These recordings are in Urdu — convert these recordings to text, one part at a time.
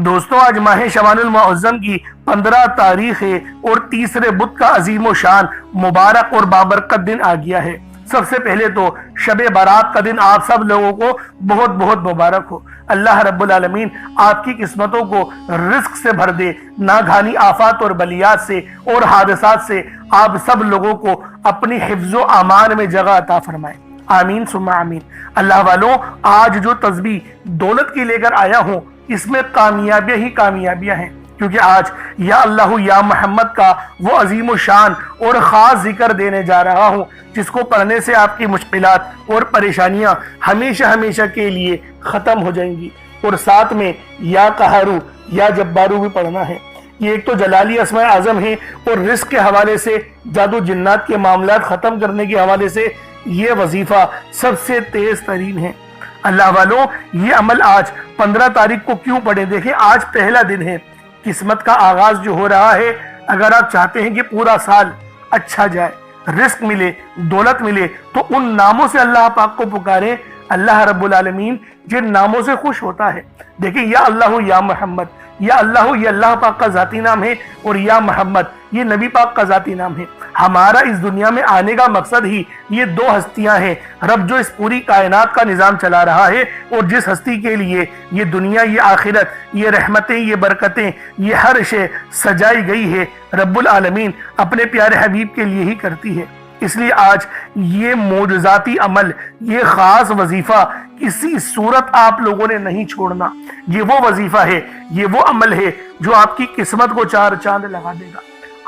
دوستوں آج ماہ شعبان المعظم کی 15 تاریخ ہے اور تیسرے بدھ کا عظیم و شان مبارک اور بابرکت دن آ گیا ہے۔ سب سے پہلے تو شب برات کا دن آپ سب لوگوں کو بہت بہت مبارک ہو۔ اللہ رب العالمین آپ کی قسمتوں کو رزق سے بھر دے، ناگہانی آفات اور بلیات سے اور حادثات سے آپ سب لوگوں کو اپنی حفظ و امان میں جگہ عطا فرمائے، آمین ثم آمین۔ اللہ والوں، آج جو تسبیح دولت کی لے کر آیا ہوں اس میں کامیابیاں ہی کامیابیاں ہیں، کیونکہ آج یا اللہ یا محمد کا وہ عظیم و شان اور خاص ذکر دینے جا رہا ہوں جس کو پڑھنے سے آپ کی مشکلات اور پریشانیاں ہمیشہ ہمیشہ کے لیے ختم ہو جائیں گی، اور ساتھ میں یا قہارو یا جبارو بھی پڑھنا ہے۔ یہ ایک تو جلالی اسماء اعظم ہے اور رزق کے حوالے سے، جادو جنات کے معاملات ختم کرنے کے حوالے سے یہ وظیفہ سب سے تیز ترین ہے۔ اللہ والوں، یہ عمل آج 15 تاریخ کو کیوں پڑھیں؟ دیکھیں آج پہلا دن ہے، قسمت کا آغاز جو ہو رہا ہے۔ اگر آپ چاہتے ہیں کہ پورا سال اچھا جائے، رزق ملے، دولت ملے، تو ان ناموں سے اللہ پاک کو پکاریں۔ اللہ رب العالمین جن ناموں سے خوش ہوتا ہے، دیکھیں یا اللہ یا محمد، یا اللہ یہ اللہ پاک کا ذاتی نام ہے اور یا محمد یہ نبی پاک کا ذاتی نام ہے۔ ہمارا اس دنیا میں آنے کا مقصد ہی یہ دو ہستیاں ہیں، رب جو اس پوری کائنات کا نظام چلا رہا ہے اور جس ہستی کے لیے یہ دنیا، یہ آخرت، یہ رحمتیں، یہ برکتیں، یہ ہر شے سجائی گئی ہے، رب العالمین اپنے پیارے حبیب کے لیے ہی کرتی ہے۔ اس لیے آج یہ معجزاتی عمل، یہ خاص وظیفہ کسی صورت آپ لوگوں نے نہیں چھوڑنا۔ یہ وہ وظیفہ ہے، یہ وہ عمل ہے جو آپ کی قسمت کو چار چاند لگا دے گا۔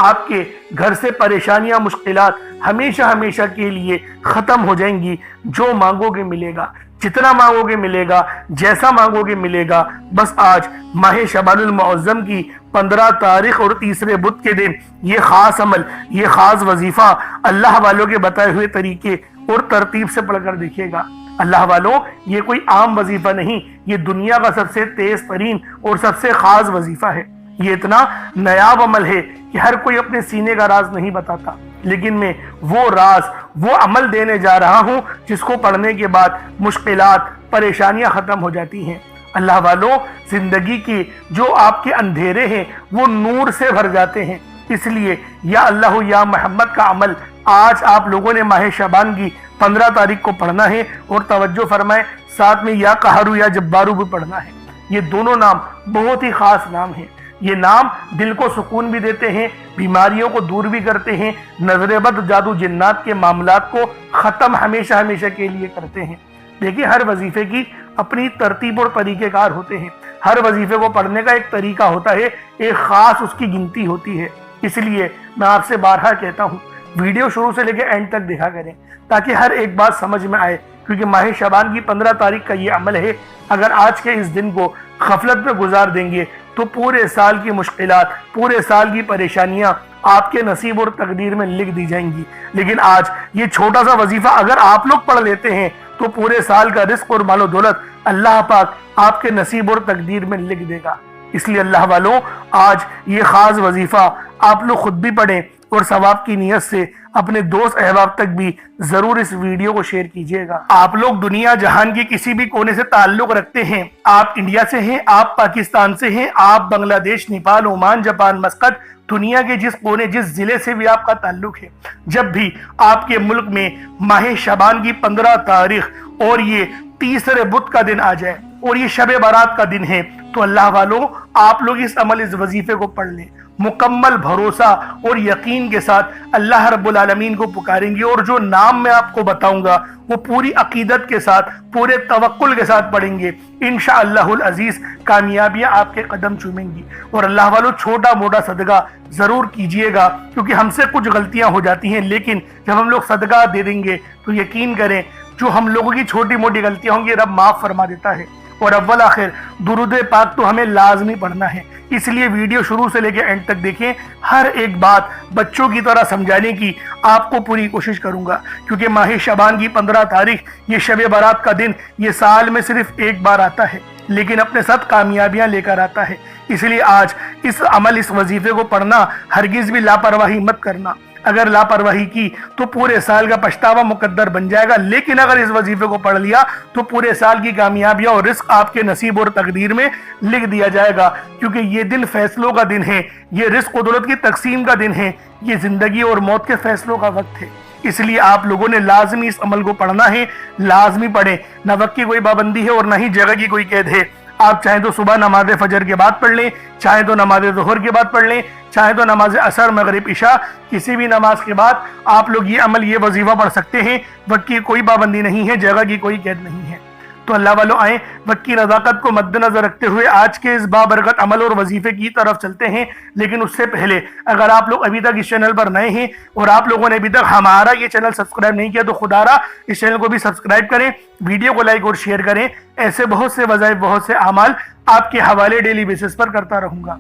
آپ کے گھر سے پریشانیاں، مشکلات ہمیشہ ہمیشہ کے لیے ختم ہو جائیں گی۔ جو مانگو گے ملے گا، جتنا مانگو گے ملے گا، جیسا مانگو گے ملے گا۔ بس آج ماہ شعبان المعظم کی 15 تاریخ اور تیسرے بدھ کے دن یہ خاص عمل، یہ خاص وظیفہ اللہ والوں کے بتائے ہوئے طریقے اور ترتیب سے پڑھ کر دیکھیے گا۔ اللہ والوں، یہ کوئی عام وظیفہ نہیں، یہ دنیا کا سب سے تیز ترین اور سب سے خاص وظیفہ ہے۔ یہ اتنا نایاب عمل ہے کہ ہر کوئی اپنے سینے کا راز نہیں بتاتا، لیکن میں وہ راز، وہ عمل دینے جا رہا ہوں جس کو پڑھنے کے بعد مشکلات، پریشانیاں ختم ہو جاتی ہیں۔ اللہ والوں، زندگی کے جو آپ کے اندھیرے ہیں وہ نور سے بھر جاتے ہیں۔ اس لیے یا اللہ یا محمد کا عمل آج آپ لوگوں نے ماہ شعبان کی 15 تاریخ کو پڑھنا ہے، اور توجہ فرمائیں ساتھ میں یا قہارو یا جبارو بھی پڑھنا ہے۔ یہ دونوں نام بہت ہی خاص نام ہیں۔ یہ نام دل کو سکون بھی دیتے ہیں، بیماریوں کو دور بھی کرتے ہیں، نظر بد، جادو جنات کے معاملات کو ختم ہمیشہ ہمیشہ کے لیے کرتے ہیں۔ دیکھیں ہر وظیفے کی اپنی ترتیب اور طریقہ کار ہوتے ہیں، ہر وظیفے کو پڑھنے کا ایک طریقہ ہوتا ہے، ایک خاص اس کی گنتی ہوتی ہے۔ اس لیے میں آپ سے بارہا کہتا ہوں، ویڈیو شروع سے لے کے اینڈ تک دیکھا کریں تاکہ ہر ایک بات سمجھ میں آئے، کیونکہ ماہ شعبان کی 15 تاریخ کا یہ عمل ہے۔ اگر آج کے اس دن کو غفلت میں گزار دیں گے تو پورے سال کی مشکلات، پورے سال کی پریشانیاں آپ کے نصیب اور تقدیر میں لکھ دی جائیں گی۔ لیکن آج یہ چھوٹا سا وظیفہ اگر آپ لوگ پڑھ لیتے ہیں تو پورے سال کا رزق اور مال و دولت اللہ پاک آپ کے نصیب اور تقدیر میں لکھ دے گا۔ اس لیے اللہ والوں، آج یہ خاص وظیفہ آپ لوگ خود بھی پڑھیں اور ثواب کی نیت سے اپنے دوست احباب تک بھی ضرور اس ویڈیو کو شیئر کیجیے گا۔ آپ لوگ دنیا جہان کے کسی بھی کونے سے تعلق رکھتے ہیں، آپ انڈیا سے ہیں، آپ پاکستان سے ہیں، آپ بنگلہ دیش، نیپال، عمان، جاپان، مسقط، دنیا کے جس کونے، جس ضلع سے بھی آپ کا تعلق ہے، جب بھی آپ کے ملک میں ماہ شعبان کی 15 تاریخ اور یہ تیسرے بدھ کا دن آ جائے اور یہ شب برات کا دن ہے، تو اللہ والوں آپ لوگ اس عمل، اس وظیفے کو پڑھ لیں۔ مکمل بھروسہ اور یقین کے ساتھ اللہ رب العالمین کو پکاریں گے، اور جو نام میں آپ کو بتاؤں گا وہ پوری عقیدت کے ساتھ، پورے توکل کے ساتھ پڑھیں گے۔ انشاءاللہ العزیز کامیابیاں آپ کے قدم چومیں گی۔ اور اللہ والوں، چھوٹا موٹا صدقہ ضرور کیجئے گا، کیونکہ ہم سے کچھ غلطیاں ہو جاتی ہیں، لیکن جب ہم لوگ صدقہ دے دیں گے تو یقین کریں جو ہم لوگوں کی چھوٹی موٹی غلطیاں ہوں گی رب معاف فرما دیتا ہے۔ اور اول آخر درود پاک تو ہمیں لازمی پڑھنا ہے۔ اس لیے ویڈیو شروع سے لے کے اینڈ تک دیکھیں، ہر ایک بات بچوں کی طرح سمجھانے کی آپ کو پوری کوشش کروں گا، کیونکہ ماہ شعبان کی 15 تاریخ یہ شب برات کا دن یہ سال میں صرف ایک بار آتا ہے، لیکن اپنے ساتھ کامیابیاں لے کر آتا ہے۔ اس لیے آج اس عمل، اس وظیفے کو پڑھنا، ہرگز بھی لاپرواہی مت کرنا۔ اگر لاپرواہی کی تو پورے سال کا پچھتاوا مقدر بن جائے گا، لیکن اگر اس وظیفے کو پڑھ لیا تو پورے سال کی کامیابیاں اور رزق آپ کے نصیب اور تقدیر میں لکھ دیا جائے گا، کیونکہ یہ دن فیصلوں کا دن ہے، یہ رزق و دولت کی تقسیم کا دن ہے، یہ زندگی اور موت کے فیصلوں کا وقت ہے۔ اس لیے آپ لوگوں نے لازمی اس عمل کو پڑھنا ہے، لازمی پڑھیں۔ نہ وقت کی کوئی پابندی ہے اور نہ ہی جگہ کی کوئی قید ہے۔ آپ چاہیں تو صبح نماز فجر کے بعد پڑھ لیں، چاہیں تو نماز ظہر کے بعد پڑھ لیں، چاہیں تو نماز عصر مغرب عشاء کسی بھی نماز کے بعد آپ لوگ یہ عمل، یہ وظیفہ پڑھ سکتے ہیں۔ وقت کی کوئی پابندی نہیں ہے، جگہ کی کوئی قید نہیں ہے۔ تو اللہ والوں آئیں وقت کی نزاکت کو مد نظر رکھتے ہوئے آج کے اس بابرکت عمل اور وظیفے کی طرف چلتے ہیں۔ لیکن اس سے پہلے اگر آپ لوگ ابھی تک اس چینل پر نئے ہیں اور آپ لوگوں نے ابھی تک ہمارا یہ چینل سبسکرائب نہیں کیا تو خدا را اس چینل کو بھی سبسکرائب کریں، ویڈیو کو لائک اور شیئر کریں۔ ایسے بہت سے وظائف، بہت سے اعمال آپ کے حوالے ڈیلی بیسس پر کرتا رہوں گا۔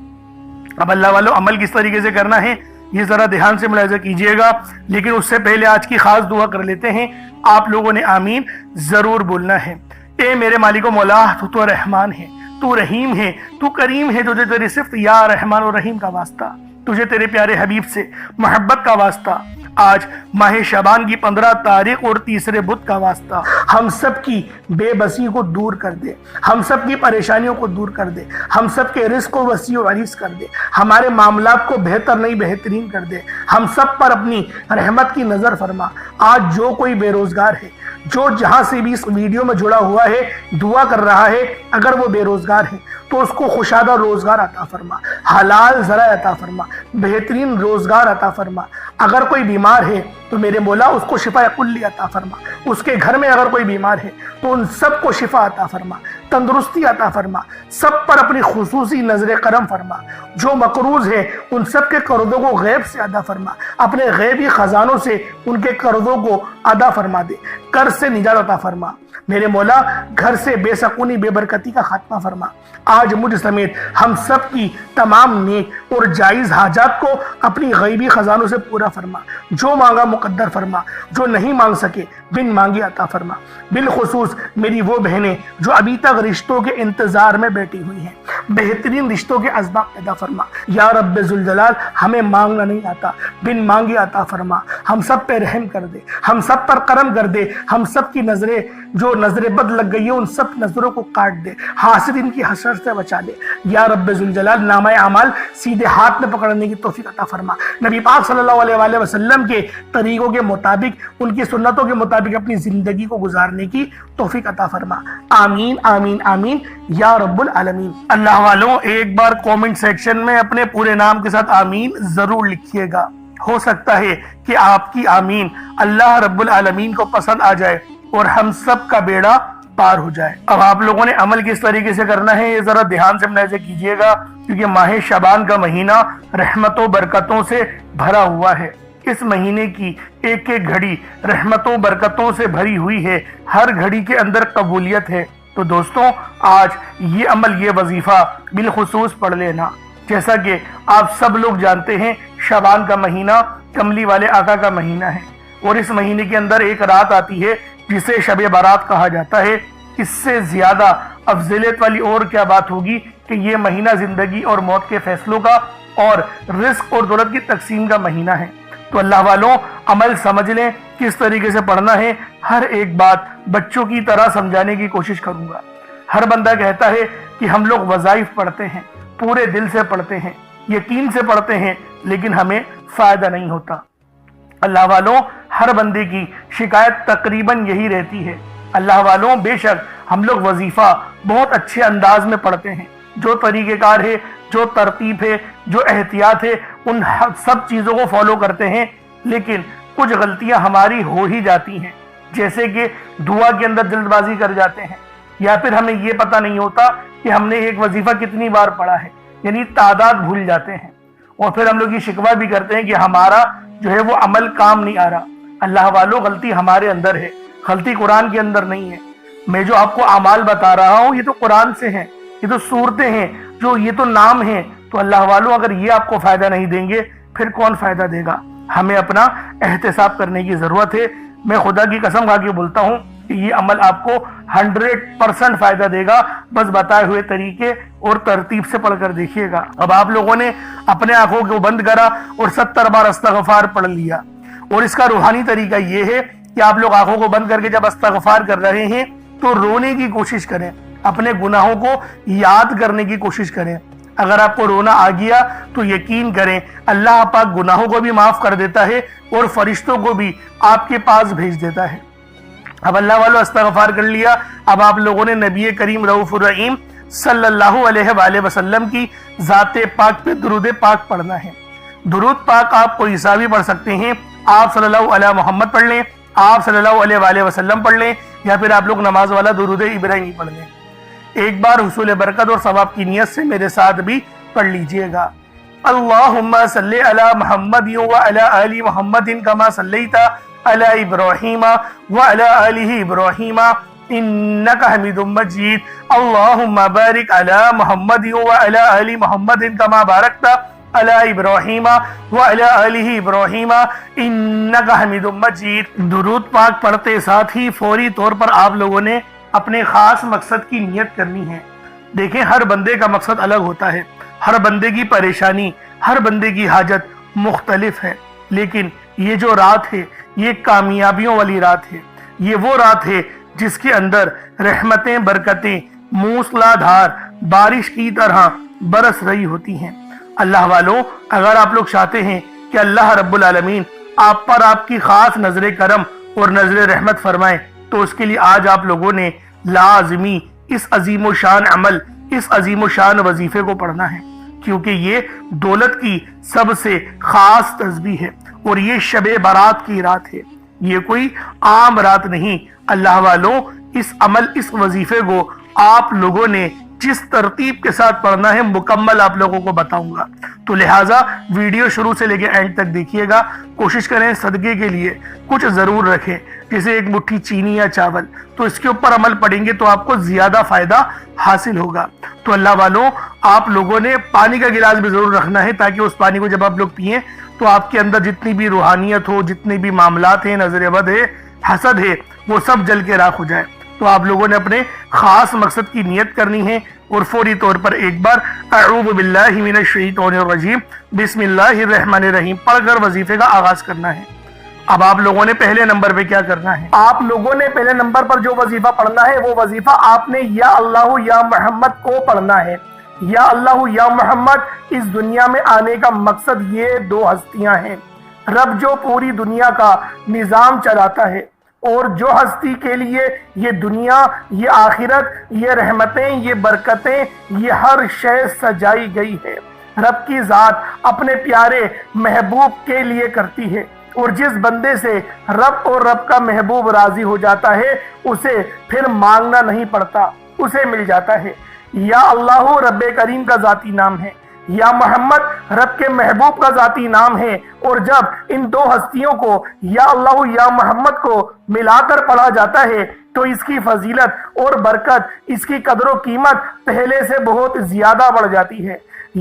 اب اللہ والوں عمل کس طریقے سے کرنا ہے یہ ذرا دھیان سے ملاحظہ کیجئے گا، لیکن اس سے پہلے آج کی خاص دعا کر لیتے ہیں۔ آپ لوگوں نے آمین ضرور بولنا ہے۔ اے میرے مالک و مولا، تو رحمان ہے، تو رحیم ہے، تو کریم ہے، تجھے تیری صفت یا رحمان و رحیم کا واسطہ، تجھے تیرے پیارے حبیب سے محبت کا واسطہ، آج ماہ شعبان کی 15 تاریخ اور تیسرے بدھ کا واسطہ، ہم سب کی بے بسی کو دور کر دے، ہم سب کی پریشانیوں کو دور کر دے، ہم سب کے رزق کو وسیع و عریض کر دے، ہمارے معاملات کو بہتر نہیں بہترین کر دے، ہم سب پر اپنی رحمت کی نظر فرما۔ آج جو کوئی بے روزگار ہے، جو جہاں سے بھی اس ویڈیو میں جڑا ہوا ہے، دعا کر رہا ہے، اگر وہ بے روزگار ہے تو اس کو خوشادہ روزگار عطا فرما، حلال ذرائع عطا فرما، بہترین روزگار عطا فرما۔ اگر کوئی بیمار ہے تو میرے مولا اس کو شفا کلی عطا فرما، اس کے گھر میں اگر کوئی بیمار ہے تو ان سب کو شفا عطا فرما، تندرستی عطا فرما، سب پر اپنی خصوصی نظر کرم فرما۔ جو مقروض ہے ان سب کے قرضوں کو غیب سے ادا فرما، اپنے غیبی خزانوں سے ان کے قرضوں کو ادا فرما دے، قرض سے نجات عطا فرما۔ میرے مولا گھر سے بے سکونی بے برکتی کا خاتمہ فرما۔ آج مجھ سمیت ہم سب کی تمام نیک اور جائز حاجات کو اپنی غیبی خزانوں سے پورا فرما، جو مانگا مقدر فرما، جو نہیں مانگ سکے بن مانگے عطا فرما۔ بالخصوص میری وہ بہنیں جو ابھی تک رشتوں کے انتظار میں بیٹھی ہوئی ہیں، بہترین رشتوں کے اسباب پیدا فرما۔ یا رب ذوالجلال ہمیں مانگنا نہیں آتا، بن مانگے عطا فرما۔ ہم سب پہ رحم کر دے، ہم سب پر کرم کر دے، ہم سب کی نظریں جو نظر بد لگ گئی ہے ان سب نظروں کو کاٹ دے، حاسدین کی حسد سے بچا دے۔ یا رب ذوالجلال نامہ اعمال سیدھے ہاتھ میں پکڑنے کی توفیق عطا فرما۔ نبی پاک صلی اللہ علیہ وآلہ وسلم کے طریقوں کے مطابق، ان کی سنتوں کے مطابق اپنی زندگی کو گزارنے کی توفیق عطا فرما۔ آمین آمین آمین یا رب العالمین۔ اللہ والوں ایک بار کومنٹ سیکشن میں اپنے پورے نام کے ساتھ آمین ضرور لکھیے گا، ہو سکتا ہے کہ آپ کی آمین اللہ رب العالمین کو پسند آ جائے اور ہم سب کا بیڑا پار ہو جائے۔ اب آپ لوگوں نے عمل کس طریقے سے کرنا ہے یہ ذرا دھیان سے ملاحظہ کیجئے گا، کیونکہ ماہ شعبان کا مہینہ رحمتوں برکتوں سے بھرا ہوا ہے۔ اس مہینے کی ایک ایک گھڑی رحمتوں برکتوں سے بھری ہوئی ہے، ہر گھڑی کے اندر قبولیت ہے۔ تو دوستوں آج یہ عمل، یہ وظیفہ بالخصوص پڑھ لینا۔ جیسا کہ آپ سب لوگ جانتے ہیں شعبان کا مہینہ کملی والے آقا کا مہینہ ہے، اور اس مہینے کے اندر ایک رات آتی ہے جسے شب برات کہا جاتا ہے۔ اس سے زیادہ افضلیت والی اور کیا بات ہوگی کہ یہ مہینہ زندگی اور موت کے فیصلوں کا اور رزق اور دولت کی تقسیم کا مہینہ ہے۔ تو اللہ والوں عمل سمجھ لیں کس طریقے سے پڑھنا ہے۔ ہر ایک بات بچوں کی طرح سمجھانے کی کوشش کروں گا۔ ہر بندہ کہتا ہے کہ ہم لوگ وظائف پڑھتے ہیں، پورے دل سے پڑھتے ہیں، یقین سے پڑھتے ہیں، لیکن ہمیں فائدہ نہیں ہوتا۔ اللہ والوں ہر بندے کی شکایت تقریباً یہی رہتی ہے۔ اللہ والوں بے شک ہم لوگ وظیفہ بہت اچھے انداز میں پڑھتے ہیں، جو طریقہ کار ہے، جو ترتیب ہے، جو احتیاط ہے، ان سب چیزوں کو فالو کرتے ہیں، لیکن کچھ غلطیاں ہماری ہو ہی جاتی ہیں، جیسے کہ دعا کے اندر جلد بازی کر جاتے ہیں، یا پھر ہمیں یہ پتہ نہیں ہوتا کہ ہم نے ایک وظیفہ کتنی بار پڑھا ہے، یعنی تعداد بھول جاتے ہیں، اور پھر ہم لوگ یہ شکوہ بھی کرتے ہیں کہ ہمارا جو ہے وہ عمل کام نہیں آ رہا۔ اللہ والوں غلطی ہمارے اندر ہے، غلطی قرآن کے اندر نہیں ہے۔ میں جو آپ کو اعمال بتا رہا ہوں یہ تو قرآن سے ہیں، یہ تو صورتیں ہیں، جو یہ تو نام ہیں۔ تو اللہ والوں اگر یہ آپ کو فائدہ نہیں دیں گے پھر کون فائدہ دے گا؟ ہمیں اپنا احتساب کرنے کی ضرورت ہے۔ میں خدا کی قسم کھا کے بولتا ہوں کہ یہ عمل آپ کو 100% فائدہ دے گا، بس بتائے ہوئے طریقے اور ترتیب سے پڑھ کر دیکھیے گا۔ اب آپ لوگوں نے اپنے آنکھوں کو بند کرا اور 70 بار استغفار پڑھ لیا، اور اس کا روحانی طریقہ یہ ہے کہ آپ لوگ آنکھوں کو بند کر کے جب استغفار کر رہے ہیں تو رونے کی کوشش کریں، اپنے گناہوں کو یاد کرنے کی کوشش کریں۔ اگر آپ کو رونا آ گیا تو یقین کریں اللہ پاک گناہوں کو بھی معاف کر دیتا ہے اور فرشتوں کو بھی آپ کے پاس بھیج دیتا ہے۔ اب اللہ والو استغفار کر لیا، اب آپ لوگوں نے نبی کریم رؤوف الرحیم صلی اللہ علیہ وآلہ وسلم کی ذات پاک پہ درود پاک پڑھنا ہے۔ درود پاک آپ کوئی سا بھی پڑھ سکتے ہیں، آپ صلی اللہ علیہ محمد پڑھ لیں، آپ صلی اللہ علیہ وآلہ وسلم پڑھ لیں، یا پھر آپ لوگ نماز والا درود ابراہیمی پڑھ لیں۔ ایک بار حصول برکت اور ثواب کی نیت سے میرے ساتھ بھی پڑھ لیجئے گا۔ اللہم صلی علی محمد وعلی آل محمد کما صلیت علی ابراہیم وعلی آل ابراہیم انک حمید مجید۔ اللہم بارک علی محمد وعلی آل محمد کما بارکت علی ابراہیم وعلی آل ابراہیم انک حمید مجید۔ درود پاک پڑھتے ساتھ ہی فوری طور پر آپ لوگوں نے اپنے خاص مقصد کی نیت کرنی ہے۔ دیکھیں ہر بندے کا مقصد الگ ہوتا ہے، ہر بندے کی پریشانی، ہر بندے کی حاجت مختلف ہے، لیکن یہ جو رات ہے یہ کامیابیوں والی رات ہے، یہ وہ رات ہے جس کے اندر رحمتیں برکتیں موسلا دھار بارش کی طرح برس رہی ہوتی ہیں۔ اللہ والوں، اگر آپ لوگ چاہتے ہیں کہ اللہ رب العالمین آپ پر آپ کی خاص نظر کرم اور نظر رحمت فرمائے تو اس کے لیے آج آپ لوگوں نے لازمی اس عظیم و شان عمل، اس عظیم و شان وظیفے کو پڑھنا ہے، کیونکہ یہ دولت کی سب سے خاص تسبیح ہے اور یہ شب برات کی رات ہے، یہ کوئی عام رات نہیں۔ اللہ والوں، اس عمل، اس وظیفے کو آپ لوگوں نے جس ترتیب کے ساتھ پڑھنا ہے مکمل آپ لوگوں کو بتاؤں گا، تو لہٰذا ویڈیو شروع سے لے کے اینڈ تک دیکھیے گا۔ کوشش کریں صدقے کے لیے کچھ ضرور رکھیں، جیسے ایک مٹھی چینی یا چاول، تو اس کے اوپر عمل پڑیں گے تو آپ کو زیادہ فائدہ حاصل ہوگا۔ تو اللہ والوں، آپ لوگوں نے پانی کا گلاس بھی ضرور رکھنا ہے، تاکہ اس پانی کو جب آپ لوگ پئیں تو آپ کے اندر جتنی بھی روحانیت ہو، جتنے بھی معاملات ہیں، نظر بد ہے، حسد ہے، وہ سب جل کے راکھ ہو جائے۔ تو آپ لوگوں نے اپنے خاص مقصد کی نیت کرنی ہے اور فوری طور پر ایک بار اعوذ باللہ من الشیطان الرجیم بسم اللہ الرحمن الرحیم پڑھ کر وظیفے کا آغاز کرنا ہے۔ اب آپ لوگوں نے پہلے نمبر پہ کیا کرنا ہے؟ آپ لوگوں نے پہلے نمبر پر جو وظیفہ پڑھنا ہے وہ وظیفہ آپ نے یا اللہ یا محمد کو پڑھنا ہے۔ یا اللہ یا محمد، اس دنیا میں آنے کا مقصد یہ دو ہستیاں ہیں، رب جو پوری دنیا کا نظام چلاتا ہے، اور جو ہستی کے لیے یہ دنیا، یہ آخرت، یہ رحمتیں، یہ برکتیں، یہ ہر شے سجائی گئی ہے، رب کی ذات اپنے پیارے محبوب کے لیے کرتی ہے، اور جس بندے سے رب اور رب کا محبوب راضی ہو جاتا ہے اسے پھر مانگنا نہیں پڑتا، اسے مل جاتا ہے۔ یا اللہ رب کریم کا ذاتی نام ہے، یا محمد رب کے محبوب کا ذاتی نام ہے، اور جب ان دو ہستیوں کو یا اللہ یا محمد کو ملا کر پڑھا جاتا ہے تو اس کی فضیلت اور برکت، اس کی قدر و قیمت پہلے سے بہت زیادہ بڑھ جاتی ہے۔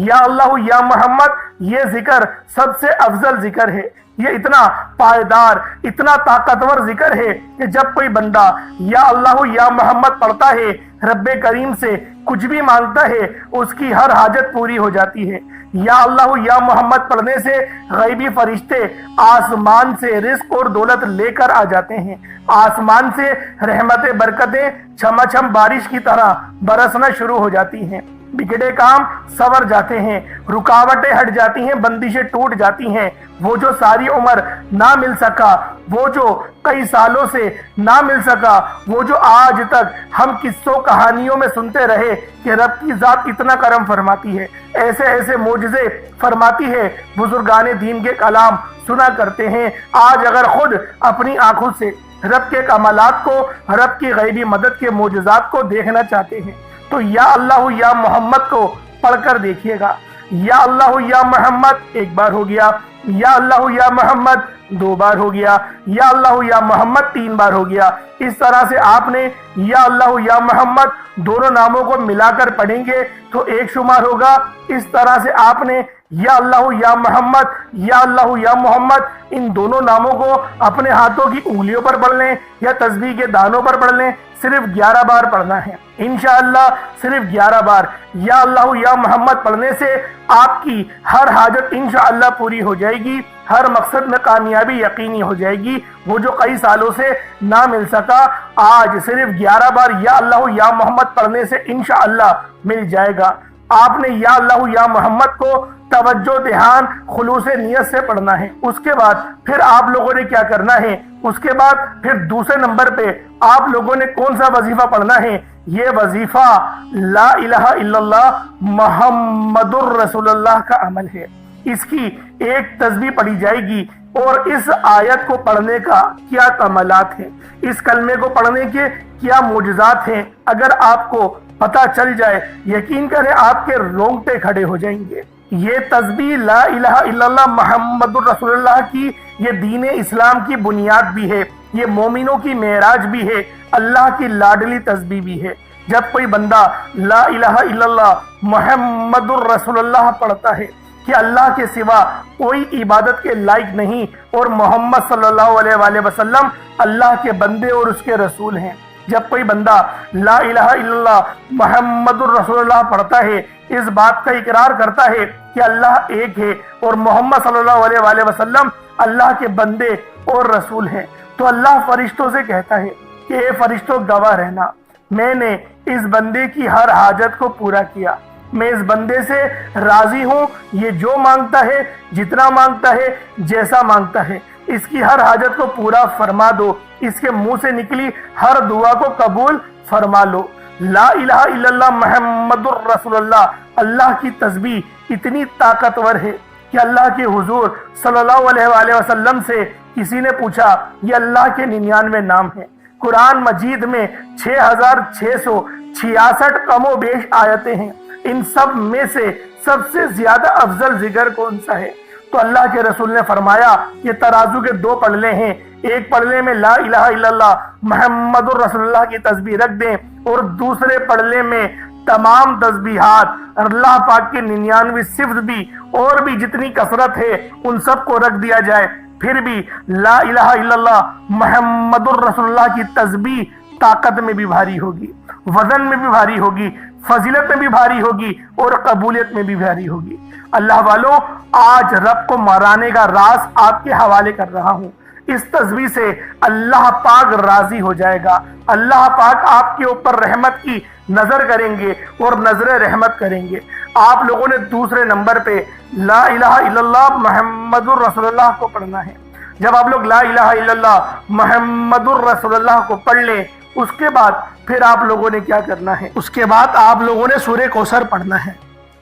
یا اللہ یا محمد یہ ذکر سب سے افضل ذکر ہے، یہ اتنا پائیدار، اتنا طاقتور ذکر ہے کہ جب کوئی بندہ یا اللہ یا محمد پڑھتا ہے، رب کریم سے کچھ بھی مانگتا ہے، اس کی ہر حاجت پوری ہو جاتی ہے۔ یا اللہ یا محمد پڑھنے سے غیبی فرشتے آسمان سے رزق اور دولت لے کر آ جاتے ہیں، آسمان سے رحمت برکتیں چھما چھم بارش کی طرح برسنا شروع ہو جاتی ہیں، بگڑے کام سور جاتے ہیں، رکاوٹیں ہٹ جاتی ہیں، بندشیں ٹوٹ جاتی ہیں، وہ جو ساری عمر نہ مل سکا، وہ جو کئی سالوں سے نہ مل سکا، وہ جو آج تک ہم قصوں کہانیوں میں سنتے رہے کہ رب کی ذات اتنا کرم فرماتی ہے، ایسے ایسے معجزے فرماتی ہے، بزرگان دین کے کلام سنا کرتے ہیں، آج اگر خود اپنی آنکھوں سے رب کے کمالات کو، رب کی غیبی مدد کے معجزات کو دیکھنا چاہتے ہیں تو یا اللہ یا محمد کو پڑھ کر دیکھیے گا۔ یا اللہ یا محمد ایک بار ہو گیا، یا اللہ یا محمد دو بار ہو گیا، یا اللہ یا محمد تین بار ہو گیا۔ اس طرح سے آپ نے یا اللہ یا محمد دونوں ناموں کو ملا کر پڑھیں گے تو ایک شمار ہوگا۔ اس طرح سے آپ نے یا اللہ یا محمد، یا اللہ یا محمد، ان دونوں ناموں کو اپنے ہاتھوں کی انگلیوں پر پڑھ لیں یا تسبیح کے دانوں پر پڑھ لیں، صرف 11 بار پڑھنا ہے انشاءاللہ، صرف 11 بار یا اللہ یا محمد پڑھنے سے آپ کی ہر حاجت انشاءاللہ پوری ہو جائے گی، ہر مقصد میں کامیابی یقینی ہو جائے گی۔ وہ جو کئی سالوں سے نہ مل سکا، آج صرف 11 بار یا اللہ یا محمد پڑھنے سے انشاءاللہ مل جائے گا۔ آپ نے یا اللہ یا محمد کو توجہ، دھیان، خلوص نیت سے پڑھنا ہے۔ اس کے بعد پھر آپ لوگوں نے کیا کرنا ہے، اس کے بعد پھر دوسرے نمبر پہ آپ لوگوں نے کون سا وظیفہ پڑھنا ہے؟ یہ وظیفہ لا الہ الا اللہ محمد الرسول اللہ کا عمل ہے۔ اس کی ایک تسبیح پڑھی جائے گی، اور اس آیت کو پڑھنے کا کیا کمالات ہیں، اس کلمے کو پڑھنے کے کیا معجزات ہیں، اگر آپ کو پتہ چل جائے، یقین کریں آپ کے رونگٹے کھڑے ہو جائیں گے۔ یہ تسبیح لا الہ الا اللہ محمد الرسول اللہ کی یہ دین اسلام کی بنیاد بھی ہے، یہ مومنوں کی معراج بھی ہے، اللہ کی لاڈلی تسبیح بھی ہے۔ جب کوئی بندہ لا الہ الا اللہ محمد الرسول اللہ پڑھتا ہے کہ اللہ کے سوا کوئی عبادت کے لائق نہیں، اور محمد صلی اللہ علیہ وآلہ وسلم اللہ کے بندے اور اس کے رسول ہیں، جب کوئی بندہ لا الہ الا اللہ محمد الرسول اللہ پڑھتا ہے، اس بات کا اقرار کرتا ہے کہ اللہ ایک ہے اور محمد صلی اللہ علیہ وآلہ وسلم اللہ کے بندے اور رسول ہیں، تو اللہ فرشتوں سے کہتا ہے کہ اے فرشتوں گواہ رہنا، میں نے اس بندے کی ہر حاجت کو پورا کیا، میں اس بندے سے راضی ہوں، یہ جو مانگتا ہے، جتنا مانگتا ہے، جیسا مانگتا ہے، اس کی ہر حاجت کو پورا فرما دو، اس کے منہ سے نکلی ہر دعا کو قبول فرما لو۔ لا الہ الا اللہ محمد الرسول اللہ، اللہ کی تسبیح اتنی طاقتور ہے کہ اللہ کے حضور صلی اللہ علیہ وآلہ وسلم سے کسی نے پوچھا، یہ اللہ کے 99 نام ہیں، قرآن مجید میں 6666 کم و بیش آیتیں ہیں، ان سب میں سے سب سے زیادہ افضل ذکر کون سا ہے؟ تو اللہ کے رسول نے فرمایا یہ ترازو کے 2 پلڑے ہیں، ایک پلڑے میں لا الہ الا اللہ محمد الرسول اللہ کی تسبیح رکھ دیں، اور دوسرے پلڑے میں تمام تسبیحات اللہ پاک کے 99 صفت بھی اور بھی جتنی کثرت ہے ان سب کو رکھ دیا جائے، پھر بھی لا الہ الا اللہ محمد الرسول اللہ کی تسبیح طاقت میں بھی بھاری ہوگی، وزن میں بھی بھاری ہوگی، فضیلت میں بھی بھاری ہوگی، اور قبولیت میں بھی بھاری ہوگی۔ اللہ والوں، آج رب کو مرانے کا راز آپ کے حوالے کر رہا ہوں۔ اس تسبیح سے اللہ پاک راضی ہو جائے گا، اللہ پاک آپ کے اوپر رحمت کی نظر کریں گے اور نظر رحمت کریں گے۔ آپ لوگوں نے دوسرے نمبر پہ لا الہ الا اللہ محمد الرسول اللہ کو پڑھنا ہے۔ جب آپ لوگ لا الہ الا اللہ محمد الرسول اللہ کو پڑھ لیں، اس کے بعد پھر آپ لوگوں نے کیا کرنا ہے؟ اس کے بعد آپ لوگوں نے سورہ کوثر پڑھنا ہے۔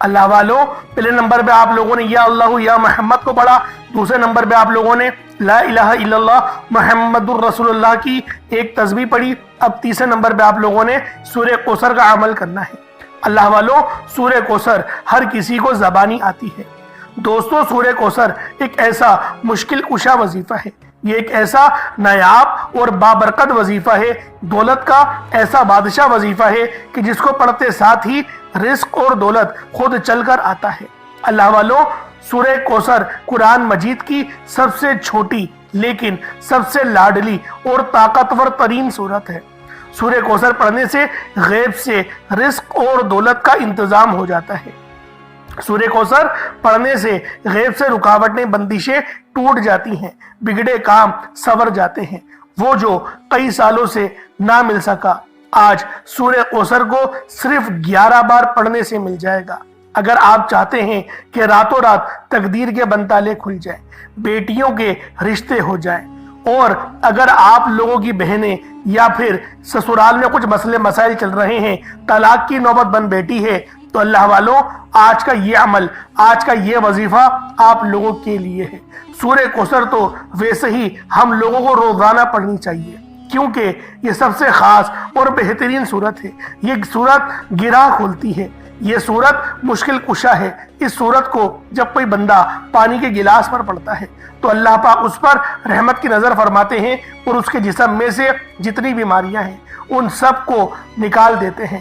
اللہ والوں، پہلے نمبر پہ آپ لوگوں نے یا اللہ یا محمد کو پڑھا، دوسرے نمبر پہ آپ لوگوں نے لا الہ الا اللہ محمد الرسول اللہ کی ایک تسبیح پڑھی، اب تیسرے نمبر پہ آپ لوگوں نے سورہ کوثر کا عمل کرنا ہے۔ اللہ والوں، سورہ کوثر ہر کسی کو زبانی آتی ہے۔ دوستو، سورہ کوثر ایک ایسا مشکل کشا وظیفہ ہے، یہ ایک ایسا نایاب اور بابرکت وظیفہ ہے، دولت کا ایسا بادشاہ وظیفہ ہے کہ جس کو پڑھتے ساتھ ہی رزق اور دولت خود چل کر آتا ہے۔ اللہ والوں، سورہ کوثر قرآن مجید کی سب سے چھوٹی لیکن سب سے لاڈلی اور طاقتور ترین سورت ہے۔ سورہ کوثر پڑھنے سے غیب سے رزق اور دولت کا انتظام ہو جاتا ہے۔ سورہ کوثر پڑھنے سے غیب سے رکاوٹیں، بندشیں ٹوٹ جاتی ہیں، بگڑے کام سنور جاتے ہیں۔ وہ جو کئی سالوں سے نہ مل سکا، آج سورہ کوثر کو صرف 11 بار پڑھنے سے مل جائے گا۔ اگر آپ چاہتے ہیں کہ راتوں رات تقدیر کے بنتالے کھل جائیں، بیٹیوں کے رشتے ہو جائیں، اور اگر آپ لوگوں کی بہنیں یا پھر سسرال میں کچھ مسئلے مسائل چل رہے ہیں، طلاق کی نوبت بن بیٹھی ہے، تو اللہ والوں، آج کا یہ عمل، آج کا یہ وظیفہ آپ لوگوں کے لیے ہے۔ سورہ کوثر تو ویسے ہی ہم لوگوں کو روزانہ پڑھنی چاہیے، کیونکہ یہ سب سے خاص اور بہترین سورت ہے۔ یہ سورت گرہ کھولتی ہے، یہ سورت مشکل کشا ہے۔ اس سورت کو جب کوئی بندہ پانی کے گلاس پر پڑھتا ہے تو اللہ پاک اس پر رحمت کی نظر فرماتے ہیں، اور اس کے جسم میں سے جتنی بیماریاں ہیں ان سب کو نکال دیتے ہیں،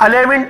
11